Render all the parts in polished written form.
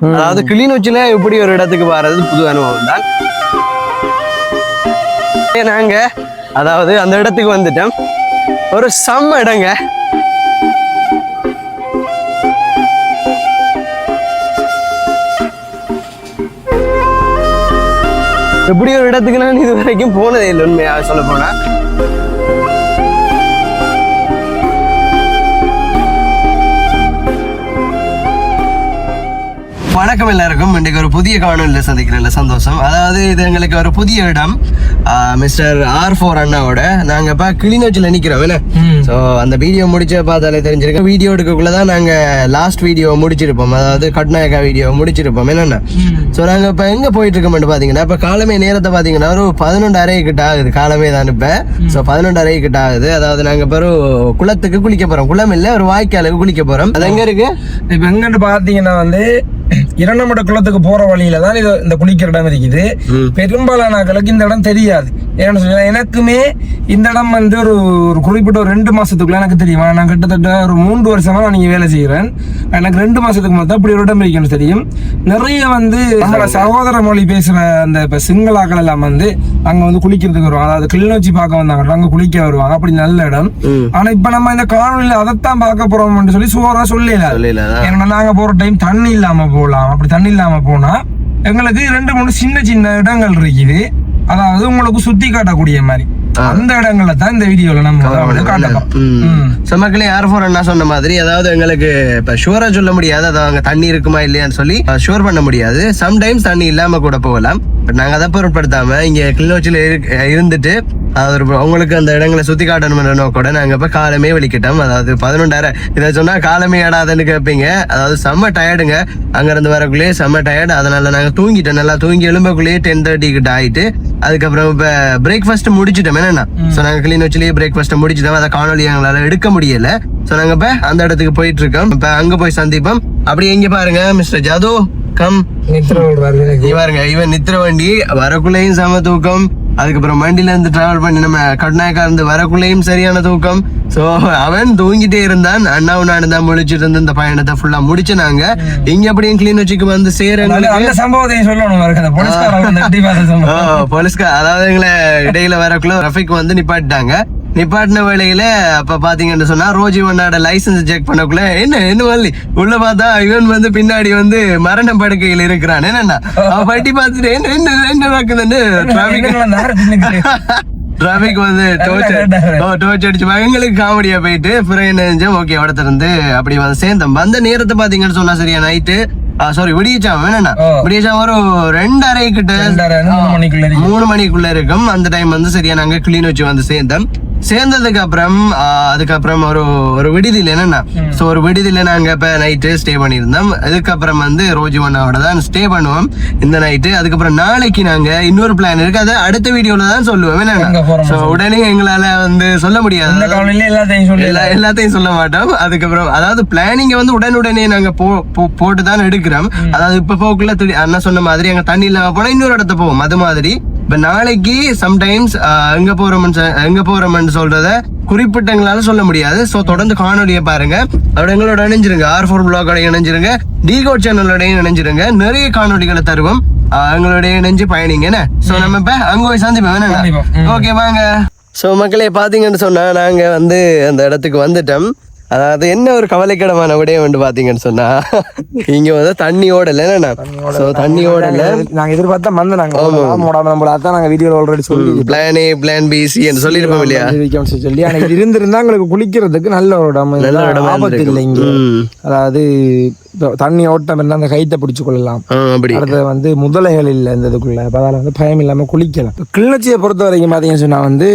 அதாவது கிளிநொச்சியில இப்படி ஒரு இடத்துக்கு வர்றது புது அனுபவம் தான். நாங்க அதாவது அந்த இடத்துக்கு வந்துட்டோம். ஒரு செம்ம இடங்க. இப்படி ஒரு இடத்துக்கு நான் இது வரைக்கும் போனதே இல்லை உண்மையாக சொல்ல போனா. வணக்கம் எல்லாருக்கும். இன்றைக்கு ஒரு புதிய காணொலியில் சந்திக்கிறேன்ல சந்தோஷம். அதாவது இது எங்களுக்கு ஒரு புதிய இடம். மிஸ்டர் R4 அண்ணாவோட நாங்கள் இப்போ கிளிநொச்சியில் நிற்கிறோம் என்ன. ஸோ அந்த வீடியோ முடிச்ச பார்த்தாலே தெரிஞ்சிருக்கோம். வீடியோ எடுக்கக்குள்ளதான் நாங்கள் லாஸ்ட் வீடியோ முடிச்சிருப்போம். அதாவது கட்நாயக்கா வீடியோ முடிச்சிருப்போம் என்னென்ன. ஸோ நாங்கள் இப்போ எங்கே போயிட்டு இருக்கோம்னு பார்த்தீங்கன்னா, இப்போ காலமே நேரத்தை பார்த்தீங்கன்னா ஒரு 11:30 கிட்ட ஆகுது. காலமே தான் இப்போ. ஸோ 11:30 கிட்ட ஆகுது. அதாவது நாங்கள் இப்போ ஒரு குளத்துக்கு குளிக்க போகிறோம். குளம் இல்லை, ஒரு வாய்க்காலுக்கு குளிக்க போகிறோம். அது எங்கே இருக்கு? இப்போ எங்கன்னு பார்த்தீங்கன்னா வந்து இரண்டமட குளத்துக்கு போற வழியில தான் இது இந்த குளிக்கிற இடம் இருக்குது. பெரும்பாலான ஆட்களுக்கு இந்த இடம் தெரியாது. ஏன்னு சொல்லி எனக்குமே இந்த இடம் வந்து ஒரு குறிப்பிட்ட ஒரு 2 மாசத்துக்குள்ள எனக்கு தெரியும். நான் கிட்டத்தட்ட ஒரு 3 வருஷமா நான் நீங்க வேலை செய்கிறேன். எனக்கு 2 மாசத்துக்கு மட்டும் அப்படி ஒரு இடம் இருக்குன்னு தெரியும். நிறைய வந்து நம்மள சகோதர மொழி பேசுற அந்த இப்ப சிங்களாக்கள் எல்லாம் வந்து அங்க வந்து குளிக்கிறதுக்கு வருவாங்க. அதாவது கிளிநொச்சி பார்க்க வந்தாங்க, அங்க குளிக்க வருவாங்க. அப்படி நல்ல இடம். ஆனா இப்ப நம்ம இந்த காணொலியில அதைத்தான் பார்க்க போறோம்னு சொல்லி சுவரா சொல்லல. ஏன்னா நாங்க போற டைம் தண்ணி இல்லாம போகலாம். அப்படி தண்ணி இல்லாம போனா எங்களுக்கு 2-3 சின்ன சின்ன இடங்கள் இருக்குது. அதாவது உங்களுக்கு சுத்தி காட்டக்கூடிய மாதிரி அந்த இடங்கள்ல தான் இந்த வீடியோல நம்ம காட்டலாம். மக்களே R4 அண்ணா சொன்ன மாதிரி, அதாவது எங்களுக்கு இப்ப ஷூரா சொல்ல முடியாது, அதாவது அங்க தண்ணி இருக்குமா இல்லையான்னு சொல்லி ஷூர் பண்ண முடியாது. சம்டைம்ஸ் தண்ணி இல்லாம கூட போகலாம். பட் நாங்க அதை பொருட்படுத்தாம இங்க கிளிநொச்சியில இருந்துட்டு அவங்களுக்கு அந்த இடங்களை சுத்தி காட்டணும்ன்ற நோக்கோட நாங்க இப்ப காலமே வெளிக்கிட்டோம். அதாவது 11:30 இதை சொன்னா காலமே ஆடாதுன்னு கேட்பீங்க. அதாவது செம்ம டயர்டுங்க. அங்க இருந்து வரக்குள்ளேயே செம்ம டயர்டு. அதனால நாங்க தூங்கிட்டோம். நல்லா தூங்கி எழும்பக்குள்ளேயே 10:30 கிட்ட ஆயிட்டு அதுக்கப்புறம் இப்ப பிரேக்ஃபாஸ்ட் முடிச்சிட்டோம் என்னன்னா. சோ நாங்க கிளிநொச்சிலேயே பிரேக்ஃபாஸ்ட் முடிச்சிட்டோம். அதை காணொலி எங்களால எடுக்க முடியல. சோ நாங்க இப்ப அந்த இடத்துக்கு போயிட்டு இருக்கோம். இப்ப அங்க போய் சந்திப்போம். அப்படி எங்க பாருங்க மிஸ்டர் ஜாது கம் பாருங்க. இவன் நித்திர வண்டி வரக்குள்ளேயும் செம தூக்கம். அதுக்கப்புறம் வண்டியில இருந்து டிராவல் பண்ணி நம்ம கட்நாயக்கா இருந்து வரக்குள்ளேயும் சரியான தூக்கம். சோ அவன் தூங்கிட்டே இருந்தான். அண்ணாவும் நானும் தான் முழிச்சிட்டு இருந்து இந்த பயணத்தை ஃபுல்லா முடிச்சு நாங்க இங்க அப்படியும் கிளிநொச்சிக்கு வந்து போலீஸ்கார் அதாவது எங்களை இடையில வரக்குள்ள ரஃபிக் வந்து நிப்பாட்டிட்டாங்க. நிப்பாட்டின வேலையில அப்ப பாத்தீங்கன்னு சொன்னா ரோஜிவண்ணோட லைசன்ஸ் செக் பண்ணக்குள்ள என்ன வள்ளி உள்ள பார்த்தா இவன் வந்து பின்னாடி வந்து மரண படுக்கையில் இருக்கிறான். என்னன்னா அவ பட்டி பார்த்துட்டு என்ன நடக்குதுன்னு டிராபிக் வந்து டோர்ச் அடிச்சு எங்களுக்கு காமெடியா போயிட்டு பிறகு என்ன செஞ்சோம், ஓகே இடத்துல இருந்து அப்படி வந்து சேர்ந்தோம். வந்த நேரத்தை பாத்தீங்கன்னு சொன்னா சரியா நைட்டு சாரி விடியச்சாம் என்னன்னா விடியச்சாம் ஒரு 2:30 கிட்ட 3 மணிக்குள்ள இருக்கும். அந்த டைம் வந்து சரியா நாங்க கிளிநொச்சி வந்து சேர்ந்ததுக்கு அப்புறம் அதுக்கப்புறம் ஒரு விடுதியில என்னன்னா சோ ஒரு விடுதியில நாங்க இப்ப நைட்டு ஸ்டே பண்ணியிருந்தோம். அதுக்கப்புறம் வந்து ரோஜிவண்ணாவோட தான் ஸ்டே பண்ணுவோம் இந்த நைட்டு. அதுக்கப்புறம் நாளைக்கு நாங்க இன்னொரு பிளான் இருக்கு. அதை அடுத்த வீடியோல தான் சொல்லுவோம் என்னன்னா. உடனே எங்களால வந்து சொல்ல முடியாது, எல்லாத்தையும் சொல்ல மாட்டோம். அதுக்கப்புறம் அதாவது பிளானிங்க வந்து உடனே நாங்க போட்டு தான் எடுக்கிறோம். அதாவது இப்ப போக்குள்ள அண்ணா சொன்ன மாதிரி அங்க தண்ணி இல்லாம போனா இன்னொரு இடத்த போவோம். அது மாதிரி இப்ப நாளைக்கு சம்டைம்ஸ் எங்க போறோம்னு சொல்றத குறிப்பிட்டங்களால சொல்ல முடியாது. சோ தொடர்ந்து காணொலியை பாருங்க. அதோட எங்களோட இணைஞ்சிருங்க, R4 vlog இணைஞ்சிருங்க, டிகோட் சேனலோட இணைஞ்சிருங்க. நிறைய காணொலிகளை தருவோம். எங்களுடைய இணைஞ்சு பயணிங்க என்ன. சோ நம்ம இப்ப அங்க போய் சந்திப்போம். ஓகே வாங்க. சோ மக்களே பாத்தீங்கன்னு சொன்னா நாங்க வந்து அந்த இடத்துக்கு வந்துட்டோம். அதாவது என்ன ஒரு கவலைக்கிடமான விடயம் வந்து பாத்தீங்கன்னு சொன்னா இங்க வந்து தண்ணி ஓடல என்னன்னா. தண்ணி ஓடல நாங்க எதிர்பார்த்தா வந்து நாங்க வீடியோ ஆல்ரெடி சொல்லி plan A plan B C என்று சொல்லிருப்போம் இல்லையா சொல்லி. ஆனா இது இருந்திருந்தா எங்களுக்கு குளிக்கிறதுக்கு நல்ல ஒரு இடம், ஆபத்து இல்லை இங்க. அதாவது தண்ணி ஓட்டம் இருந்தா அந்த கைத்தை பிடிச்சு கொள்ளலாம். அடுத்தது வந்து முதலைகள் இல்லை இந்த இதுக்குள்ள, அதால வந்து பயம் இல்லாம குளிக்கலாம். கிளிநொச்சியை பொறுத்த வரைக்கும் பாத்தீங்கன்னு சொன்னா வந்து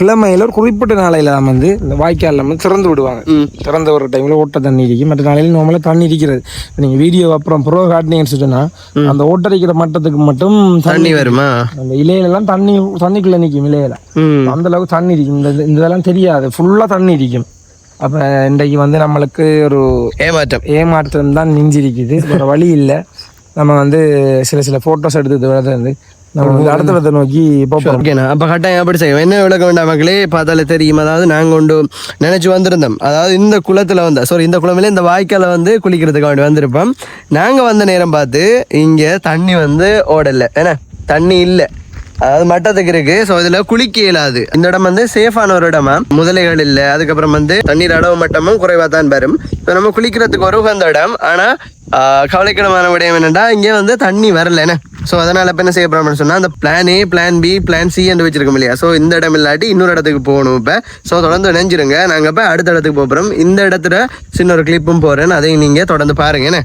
கிழமையில ஒரு குறிப்பிட்ட நாளையில தான் வந்து இந்த வாய்க்கால் வந்து திறந்து விடுவாங்க. திறந்த ஒரு டைம்ல ஓட்ட தண்ணி இருக்கும், மற்ற நாளையில நார்மலா தண்ணி இருக்கிறது. நீங்க வீடியோ அப்புறம் ப்ரோ காட்டினீங்கன்னு சொன்னா அந்த ஓட்டரிக்கிற மட்டத்துக்கு மட்டும் தண்ணி வருமா, அந்த இலையில எல்லாம் தண்ணிக்குள்ள நிற்கும். இலையில அந்த அளவுக்கு தண்ணி இருக்கும். இந்த இதெல்லாம் தெரியாது, ஃபுல்லா தண்ணி இருக்கும். அப்ப இன்றைக்கு வந்து நம்மளுக்கு ஒரு ஏமாற்றம் தான் நெஞ்சிருக்குது. வேற வழி இல்லை. நம்ம வந்து சில போட்டோஸ் எடுத்து வந்து நம்ம அடுத்த இடத்தை நோக்கி போப்போம். ஓகேண்ணா, அப்ப கட்டாயம் அப்படி செய்வோம். என்ன விளக்க வேண்டாம் மக்களே, பார்த்தாலே தெரியும். அதாவது நாங்க கொண்டு நினைச்சு வந்திருந்தோம், அதாவது இந்த குளத்துல வந்து இந்த குளமில இந்த வாய்க்கால வந்து குளிக்கிறதுக்கு வேண்டி வந்திருப்போம். நாங்க வந்த நேரம் பார்த்து இங்க தண்ணி வந்து ஓடல, ஏன்னா தண்ணி இல்லை, அதாவது மட்டத்துக்கு இருக்கு. ஸோ இதுல குளிக்க இயலாது. இந்த இடம் வந்து சேஃபான ஒரு இடமா, முதலைகள் இல்லை, அதுக்கப்புறம் வந்து தண்ணீர் அளவு மட்டமும் குறைவா தான் வரும். இப்போ நம்ம குளிக்கிறதுக்கு ஒரு உகந்த இடம். ஆனா கவலைக்கிடமான விடயம் என்னன்னா இங்கே வந்து தண்ணி வரலன்னு. ஸோ அதனால இப்போ என்ன செய்ய போறோம்னு சொன்னா அந்த plan A, plan B, plan C என்று வச்சிருக்கோம் இல்லையா. ஸோ இந்த இடம் இல்லாட்டி இன்னொரு இடத்துக்கு போகணும் இப்போ. ஸோ தொடர்ந்து நினைஞ்சிருங்க, நாங்கள் இப்போ அடுத்த இடத்துக்கு போகிறோம். இந்த இடத்துல சின்ன ஒரு கிளிப்பும் போறேன், அதையும் நீங்க தொடர்ந்து பாருங்க என்ன.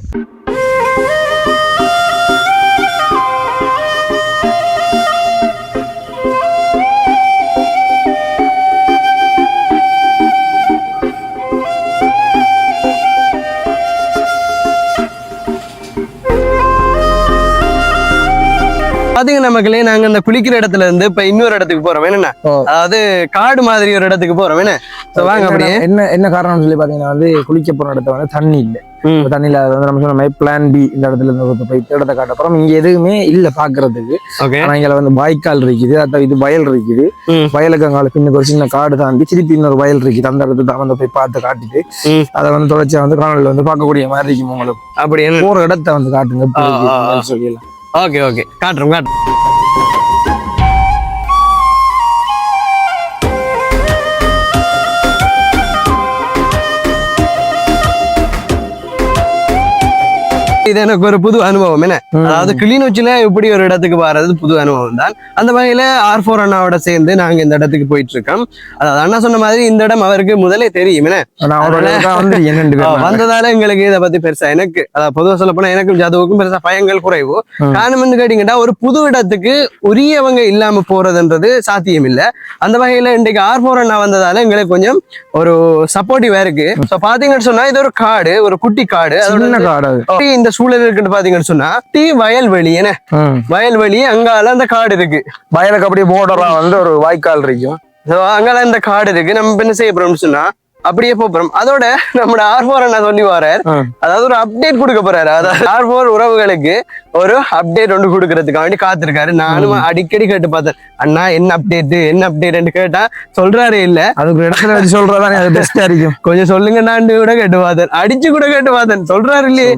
பாத்தீங்கன்னா மக்களே, நாங்க அந்த குளிக்கிற இடத்துல இருந்து இப்ப இன்னொரு இடத்துக்கு போறோம். என்னன்னா அதாவது காடு மாதிரி ஒரு இடத்துக்கு போறோம். என்ன வாங்க. அப்படியே என்ன காரணம்னு சொல்லி பாத்தீங்கன்னா வந்து குளிக்க போற இடத்துல வந்து தண்ணி இல்லை. தண்ணியில வந்து நம்ம சொன்ன மாதிரி பிளான் B இந்த இடத்துல இருந்து போய் இடத்த காட்ட அப்புறம் இங்க எதுவுமே இல்ல பாக்குறதுக்கு. ஆனா இங்க வந்து வாய்க்கால் இருக்குது, அதாவது இது வயல் இருக்குது. வயலுக்கு அங்கால பின்னுக்கு ஒரு சின்ன காடு தாண்டி திருப்பி இன்னொரு வயல் இருக்குது. அந்த இடத்துல தான் வந்து போய் பார்த்து காட்டிட்டு அதை வந்து தொடர்ச்சியா வந்து காணொலியில வந்து பார்க்கக்கூடிய மாதிரி இருக்கும். உங்களுக்கு அப்படி போற இடத்த வந்து காட்டுங்க சொல்லலாம். ஓகே ஓகே, காட்டுறோம் காட்டுறோம். இது எனக்கு ஒரு புது அனுபவம். என்ன அதாவது கிளிநொச்சியில இப்படி ஒரு இடத்துக்கு வர்றது புது அனுபவம் தான். அந்த வகையில R4 அண்ணாவோட சேர்ந்து நாங்க இந்த இடத்துக்கு போயிட்டு இருக்கோம். அதாவது அண்ணா சொன்ன மாதிரி இந்த இடம் அவருக்கு முதலே தெரியும். வந்ததால எங்களுக்கு இதை பத்தி பெருசா எனக்கு அதாவது பொதுவா சொல்ல போனா எனக்கும் ஜாதவுக்கும் பெருசா பயங்கள் குறைவு. காரணம் கேட்டீங்கன்னா ஒரு புது இடத்துக்கு உரியவங்க இல்லாம போறதுன்றது சாத்தியம் இல்லை. அந்த வகையில இன்றைக்கு R4 அண்ணா வந்ததால எங்களுக்கு கொஞ்சம் ஒரு சப்போர்ட்டிவா இருக்கு. பாத்தீங்கன்னு சொன்னா இது ஒரு காடு, ஒரு குட்டி காடு. இந்த சூழல் இருக்குன்னு பாத்தீங்கன்னு சொன்னா வயல்வெளி. என்ன வயல்வெளி, அங்கால அந்த காடு இருக்கு. வயலுக்கு அப்படியே போர்டரா வந்து ஒரு வாய்க்கால் இருக்கும். அங்கால இந்த காடு இருக்கு. நம்ம என்ன செய்ய போறோம்னு சொன்னா அப்படியே போறோம். அதோட நம்ம R4 அண்ணா சொல்லி வர்றாரு, அதாவது ஒரு அப்டேட் கொடுக்க போறாரு. அதாவது R4 உறவுகளுக்கு ஒரு அப்டேட் ஒன்று கொடுக்கறதுக்காக வேண்டி காத்திருக்காரு. நானும் அடிக்கடி கேட்டு பார்த்தேன், அண்ணா என்ன அப்டேட் கேட்டா சொல்றாரு இல்ல. அதுக்கு இடத்துல வச்சு சொல்றதா அது பெஸ்டா இருக்கும், கொஞ்சம் சொல்லுங்க. நான் கூட கேட்டு பார்த்தேன், அடிச்சு கூட கேட்டு பார்த்தேன், சொல்றாரு இல்லையே.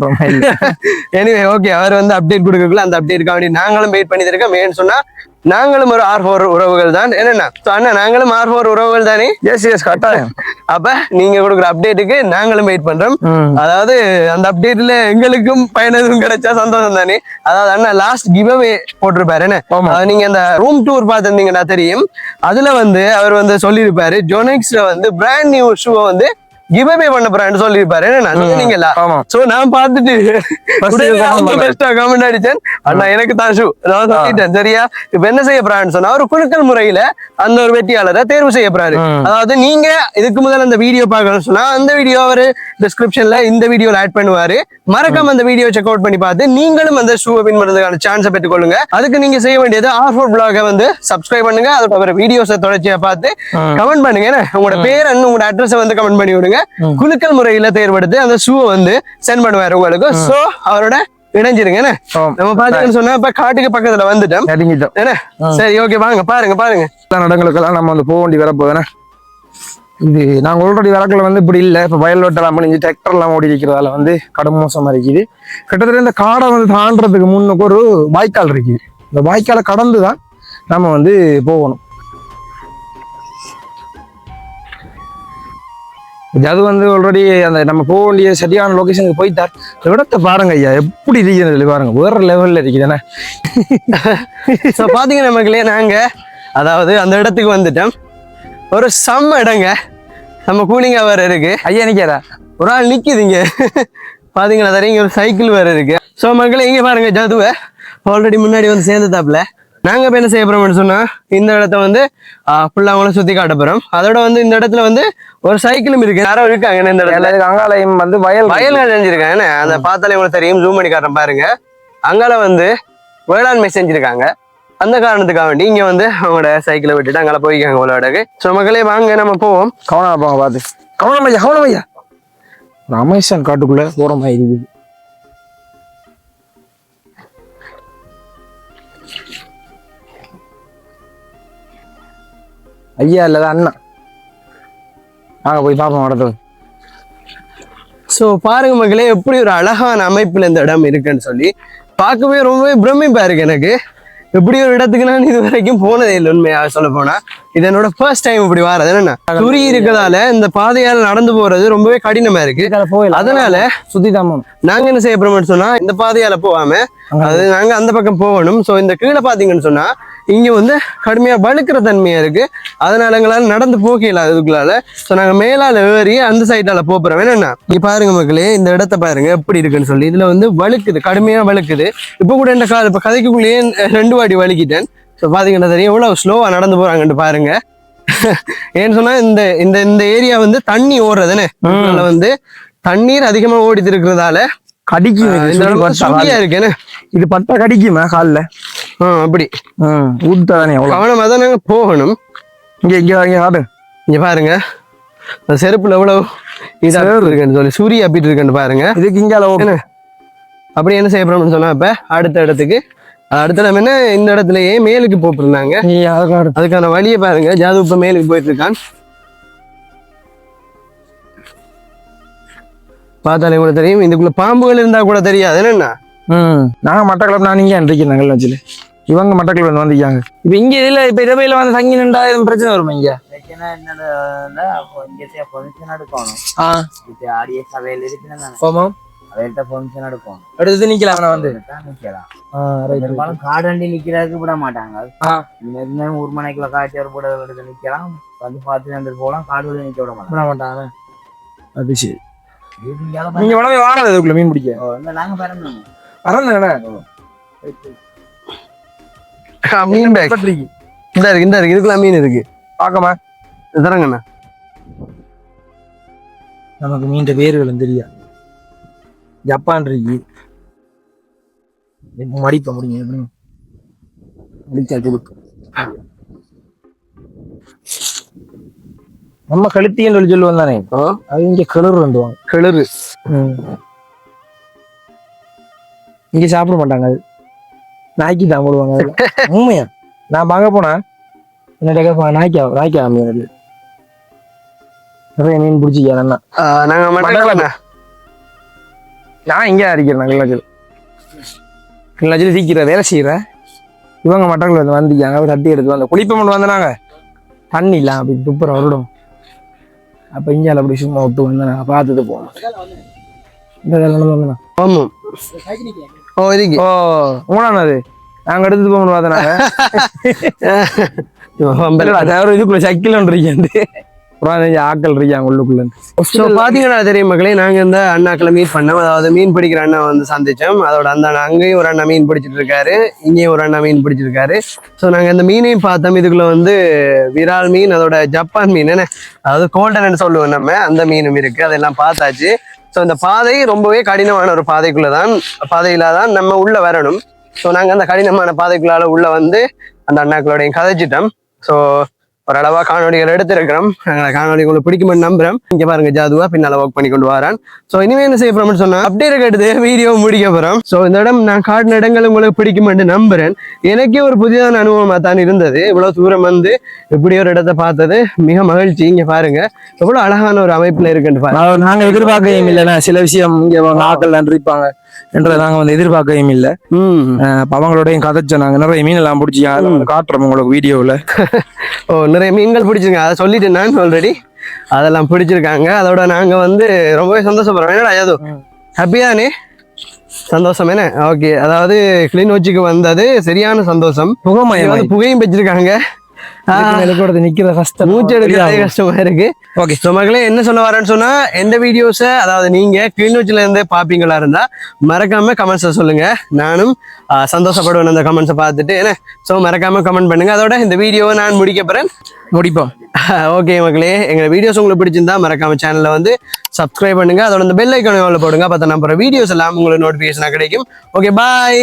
எனிவே ஓகே, அவர் வந்து அப்டேட் கொடுக்கல. அந்த அப்டேட்டுக்காக வேண்டி நாங்களும் வெயிட் பண்ணி இருக்கோம். ஏன்னு சொன்னா நாங்களும் ஒரு R4 உறவுகள் தான். என்னன்னா அண்ணா நாங்களும் R4 உறவுகள் தானே. எஸ் கட்டாயம். அப்ப நீங்க கொடுக்குற அப்டேட்டுக்கு நாங்களும் வெயிட் பண்றோம். அதாவது அந்த அப்டேட்ல எங்களுக்கும் பயனதும் கிடைச்சா சந்தோஷம் தானே. அதாவது அண்ணா லாஸ்ட் கிவ் அவே போட்டிருப்பாரு. என்ன நீங்க அந்த ரூம் டூர் பார்த்திருந்தீங்கன்னா தெரியும். அதுல வந்து அவர் வந்து சொல்லியிருப்பாரு ஜோனிக்ஸ்ல வந்து பிராண்ட் நியூ ஷூ வந்து கிவ்அவே பண்ண போறான்னு சொல்லிருப்பாரு. சொன்னீங்களா? சோ நான் பார்த்துட்டு கமெண்ட் அடிச்சேன், அண்ணா எனக்கு தான் ஷூ நான் சொல்லிட்டேன். சரியா, இப்ப என்ன செய்ய போறான்னு சொன்னா ஒரு குழுக்கள் முறையில அந்த ஒரு வெற்றியாளரை தேர்வு செய்ய போறாரு. அதாவது நீங்க இதுக்கு முதல்ல அந்த வீடியோ பார்க்கணும்னு சொன்னா அந்த வீடியோ அவரு டிஸ்கிரிப்ஷன்ல இந்த வீடியோல ஆட் பண்ணுவாரு. மறக்காம அந்த வீடியோ செக் அவுட் பண்ணி பார்த்து நீங்களும் அந்த ஷூவை வின் பண்றதுக்கான சான்ஸை பெற்றுக்கொள்ளுங்க. அதுக்கு நீங்க செய்ய வேண்டியது R4 vlog வந்து சப்ஸ்கிரைப் பண்ணுங்க. அதோட வீடியோஸை தொடர்ச்சியா பார்த்து கமெண்ட் பண்ணுங்க. உங்களோட பேர் உங்களோட அட்ரஸ் வந்து கமெண்ட் பண்ணி விடுங்க. குலுக்கல் முறையில தேர்வெடுத்து அந்த ஷூவை வந்து சென்ட் பண்ணுவாரு உங்களுக்கு. சோ அவரோட இணைஞ்சிருங்க. நம்ம பாத்தீங்கன்னு சொன்னா இப்ப காட்டுக்கு பக்கத்துல வந்துட்டோம். என்ன சரி ஓகே, வாங்க பாருங்க இடங்களுக்கெல்லாம் நம்ம வந்து போக வேண்டி வரப்போதுன்னா இது நாங்க ஆல்ரெடி வரக்குல வந்து இப்படி இல்லை. இப்ப வயல் வெட்டலாம் பண்ணி டிராக்டர் எல்லாம் ஓடி இருக்கிறதால வந்து கடும் மோசமா இருக்குது. கிட்டத்தட்ட இந்த காடை வந்து தாண்டறதுக்கு முன்னுக்கு ஒரு வாய்க்கால் இருக்குது. இந்த வாய்க்காலை கடந்துதான் நம்ம வந்து போகணும். அது வந்து ஆல்ரெடி அந்த நம்ம போக வேண்டிய சரியான லொகேஷனுக்கு போயிட்டார். இடத்தை பாருங்க ஐயா, எப்படி இருக்குது பாருங்க, வேற லெவல்ல இருக்குதுண்ணே. பாத்தீங்கன்னா மக்களே, நாங்க அதாவது அந்த இடத்துக்கு வந்துட்டோம். ஒரு செம்ம இடங்க, நம்ம கூலிங்கா வேற இருக்கு. ஐயா நிக்கிறா, ஒரு ஆள் நிக்குதுங்க. பாத்தீங்கன்னா தெரியும், ஒரு சைக்கிள் வேற இருக்கு. சோ மக்களே இங்க பாருங்க, ஜதுவ ஆல்ரெடி முன்னாடி வந்து சேர்ந்துட்டாப்ல. நாங்க இப்ப என்ன செய்ய போறோம்னு சொன்னா இந்த இடத்த வந்து ஃபுல்லா அவங்கள சுத்தி காட்ட போறோம். அதோட வந்து இந்த இடத்துல வந்து ஒரு சைக்கிளும் இருக்கு. யாரோ இருக்காங்க இந்த இடத்துல. அங்காலயம் வந்து வயல்கள் செஞ்சிருக்காங்க. அந்த பார்த்தாலே உங்களுக்கு தெரியும், ஜூம் பண்ணி காட்டுறேன் பாருங்க. அங்கால வந்து வேளாண்மை செஞ்சிருக்காங்க. அந்த காரணத்துக்காக வேண்டி இங்க வந்து அவங்களோட சைக்கிளை விட்டுட்டு அங்கால போய்க்காங்க உங்களோட. சோ மக்களே வாங்க நம்ம போவோம். கவனமா போங்க, பார்த்து கவனமையா. அமேசான் காட்டுக்குள்ள போற மாதிரி இருக்குது. ஐயா இல்ல அண்ணா. வாங்க போய் பார்ப்போம் இடத்துல. சோ பாருங்க மக்களே, எப்படி ஒரு அழகான அமைப்புல இந்த இடம் இருக்குன்னு சொல்லி பார்க்கவே ரொம்பவே பிரமிப்பா இருக்கு எனக்கு. இப்படி ஒரு இடத்துக்கு நான் இது வரைக்கும் போனதே இல்லை உண்மையா சொல்ல போனா. இது என்னோட ஃபர்ஸ்ட் டைம் இப்படி வாரது. என்னன்னா துரி இருக்கிறதால இந்த பாதையால நடந்து போறது ரொம்பவே கடினமா இருக்கு. அதனால சுத்தி தான் நாங்க என்ன செய்ய போறோம்னு சொன்னா, இந்த பாதையால போகாம அது நாங்க அந்த பக்கம் போகணும். சோ இந்த கீழே பாத்தீங்கன்னு சொன்னா இங்க வந்து கடுமையா வழுக்கிற தன்மையா இருக்கு. அதனால எங்களால நடந்து போகல அதுக்குள்ளால. சோ நாங்க மேலால ஏறி அந்த சைடால போறோம். என்னன்னா இங்க பாருங்க மக்களே, இந்த இடத்த பாருங்க எப்படி இருக்குன்னு சொல்லி. இதுல வந்து வழுக்குது, கடுமையா வழுக்குது. இப்ப கூட இந்த கால் இப்ப கதைக்குள்ளேயே 2 வாட்டி வலிக்கிட்டேன். ஸோ பாத்தீங்கன்னா தெரியும் எவ்வளவு ஸ்லோவா நடந்து போறாங்கன்னு பாருங்க. ஏன்னு சொன்னா இந்த இந்த இந்த ஏரியா வந்து தண்ணி ஓடுறதுன்னு வந்து தண்ணீர் அதிகமா ஓடிட்டு இருக்கிறதால இருக்கு. இது பட்டா கடிக்குமா காலில்? அப்படி ஊத்தானே கவனமா தான் நாங்க போகணும். இங்க பாருங்க செருப்புல எவ்வளவு இதா இருக்குன்னு சொல்லி சூரிய அப்படி இருக்குன்னு பாருங்க. இதுக்கு இங்க அப்படி என்ன செய்ய போறோம்னு சொன்னா இப்ப அடுத்த இடத்துக்கு அடுத்த நம்ம என்ன இந்த இடத்துலயே மேலுக்கு போட்டிருந்தாங்க. அதுக்கான வழியை பாருங்க. ஜாது இப்ப மேலுக்கு போயிட்டு இருக்கான். பார்த்தாலே கூட தெரியும். இதுக்குள்ள பாம்புகள் இருந்தா கூட தெரியாது. என்னன்னா நாங்க மட்டக்களப்பு நான் இங்கே இருக்கேன் நகல். இவங்க மட்டக்களப்பு வந்துக்காங்க. இப்ப இங்க இதுல இப்ப இரவையில வந்து தங்கி நின்றா எதுவும் பிரச்சனை வருமா? இங்க அடுத்து நிக்கலாம் வந்து காடண்டி நிக்கிறதுக்கு விட மாட்டாங்க. ஒரு மணிக்குள்ள காய்ச்சி போட நிக்கலாம், வந்து பார்த்து போகலாம். காடு நிக்க விட மாட்டாங்க. அது சரி. நீங்க உடனே வாங்க அதுக்குள்ள மீன் பிடிக்க. நாங்க பறந்தோம் மீன் பேக் இந்த இருக்கு இதுக்குள்ள மீன் இருக்கு. பாக்கமா தரங்கண்ணா நமக்கு மீன் பேர்களும் தெரியா. ஜப்பான் இருக்கு மடிப்ப முடியும் நம்ம கழுத்தின்னு சொல்லி சொல்லுவோம் தானே. அது இங்க கிளறு வந்துவாங்க. கிளறு இங்க சாப்பிட மாட்டாங்க. அது நாய்க்கு தான் போடுவாங்க. உண்மையா நான் வாங்க போனா என்ன நாய்க்கா மீன் நிறைய மீன் பிடிச்சிக்கா. நாங்க நான் இங்கே அடிக்கிறேன் கிளாச்சில் சீக்கிரம் வேலை செய்யறேன். இவங்க மட்டங்கள் வந்துக்காங்க. தட்டி எடுத்து வந்த குளிப்பை மட்டும் வந்தாங்க. தண்ணி இல்லை அப்படி துப்புற வருடம். அப்ப இஞ்சால அப்படி சும்மா விட்டு வந்து நாங்க பார்த்துட்டு போனோம். இந்த ஆமா மூணானது நாங்க எடுத்துட்டு போகணும் பார்த்தனாங்க. இதுக்குள்ள சைக்கிள் ஒன்று இருக்கேன். ஆக்கள் இருக்காங்க உள்ளுக்குள்ள. பாத்தீங்கன்னா தெரியும் மக்களே, நாங்க இந்த அண்ணாக்களை மீட் பண்ணோம். அதாவது மீன் பிடிக்கிற அண்ணா வந்து சந்திச்சோம். அதோட அந்த அங்கேயும் ஒரு அண்ணா மீன் பிடிச்சிட்டு இருக்காரு, இங்கேயும் ஒரு அண்ணா மீன் பிடிச்சிருக்காரு. ஸோ நாங்க இந்த மீனையும் பார்த்தோம். இதுக்குள்ள வந்து விரால் மீன், அதோட ஜப்பான் மீன் என்ன அதாவது கோல்டன் சொல்லுவோம் நம்ம, அந்த மீனும் இருக்கு. அதெல்லாம் பார்த்தாச்சு. ஸோ இந்த பாதை ரொம்பவே கடினமான ஒரு பாதையில தான் நம்ம உள்ள வரணும். ஸோ நாங்க அந்த கடினமான பாதைக்குள்ளால உள்ள வந்து அந்த அண்ணாக்களோடையும் கதைச்சிட்டோம். ஸோ ஓரளவா காணொலிகள் எடுத்திருக்கிறோம். காணொலி உங்களுக்கு பிடிக்குமென்னு நம்புறேன். இங்க பாருங்க ஜாதுவா பின்னால ஒர்க் பண்ணி கொண்டு வரான். சோ இனிமே என்ன செய்ய போறோம்னு சொன்னா அப்டேட் கேட்டது வீடியோ முடிக்க போறோம். சோ இந்த இடம் நான் காட்டின இடங்கள் உங்களுக்கு பிடிக்குமென்னு நம்புறேன். எனக்கே ஒரு புதிதான அனுபவமா தான் இருந்தது. இவ்வளவு தூரம் வந்து இப்படி ஒரு இடத்தை பார்த்தது மிக மகிழ்ச்சி. இங்க பாருங்க எவ்வளவு அழகான ஒரு அமைப்புல இருக்குன்னு பாருங்க. நாங்க எதிர்பார்க்கவும் இல்லைன்னா சில விஷயம் இங்க ஆக்கள் இருப்பாங்க என்றதை நாங்க வந்து எதிர்பார்க்கவும் இல்லை. அவங்களோடையும் கதைச்சோம். நாங்க நிறைய மீன் எல்லாம் பிடிச்சி காட்டுறோம் உங்களுக்கு வீடியோவில். நிறைய மீன்கள் பிடிச்சிருங்க, அதை சொல்லிட்டு நான் ஆல்ரெடி அதெல்லாம் பிடிச்சிருக்காங்க. அதோட நாங்க வந்து ரொம்பவே சந்தோஷப்படுறோம். என்னடா ஏதோ ஹாப்பியானே சந்தோஷம் என்ன? ஓகே, அதாவது கிளிநொச்சிக்கு வந்தது சரியான சந்தோஷம். புகையும் வச்சிருக்காங்க. நிக்கிற கஷ்டம், மூச்சு எடுக்கிறதே கஷ்டமா இருக்கு. ஓகே, ஸோ மக்களே என்ன சொல்ல வரேன்னு சொன்னா, எந்த வீடியோஸை அதாவது நீங்க கிளிநொச்சில இருந்து பாப்பீங்களா இருந்தா மறக்காம கமெண்ட்ஸை சொல்லுங்க. நானும் சந்தோஷப்படுவேன் அந்த கமெண்ட்ஸை பார்த்துட்டு. என்ன ஸோ மறக்காம கமெண்ட் பண்ணுங்க. அதோட இந்த வீடியோவை நான் முடிப்போம். ஓகே மக்களே, எங்க வீடியோஸ் உங்களுக்கு பிடிச்சிருந்தா மறக்காம சேனல்ல வந்து சப்ஸ்கிரைப் பண்ணுங்க. அதோட இந்த பெல் ஐக்கானை போடுங்க. பார்த்தா நம்ம வீடியோஸ் எல்லாம் உங்களுக்கு நோட்டிபிகேஷனா கிடைக்கும். ஓகே, பாய்.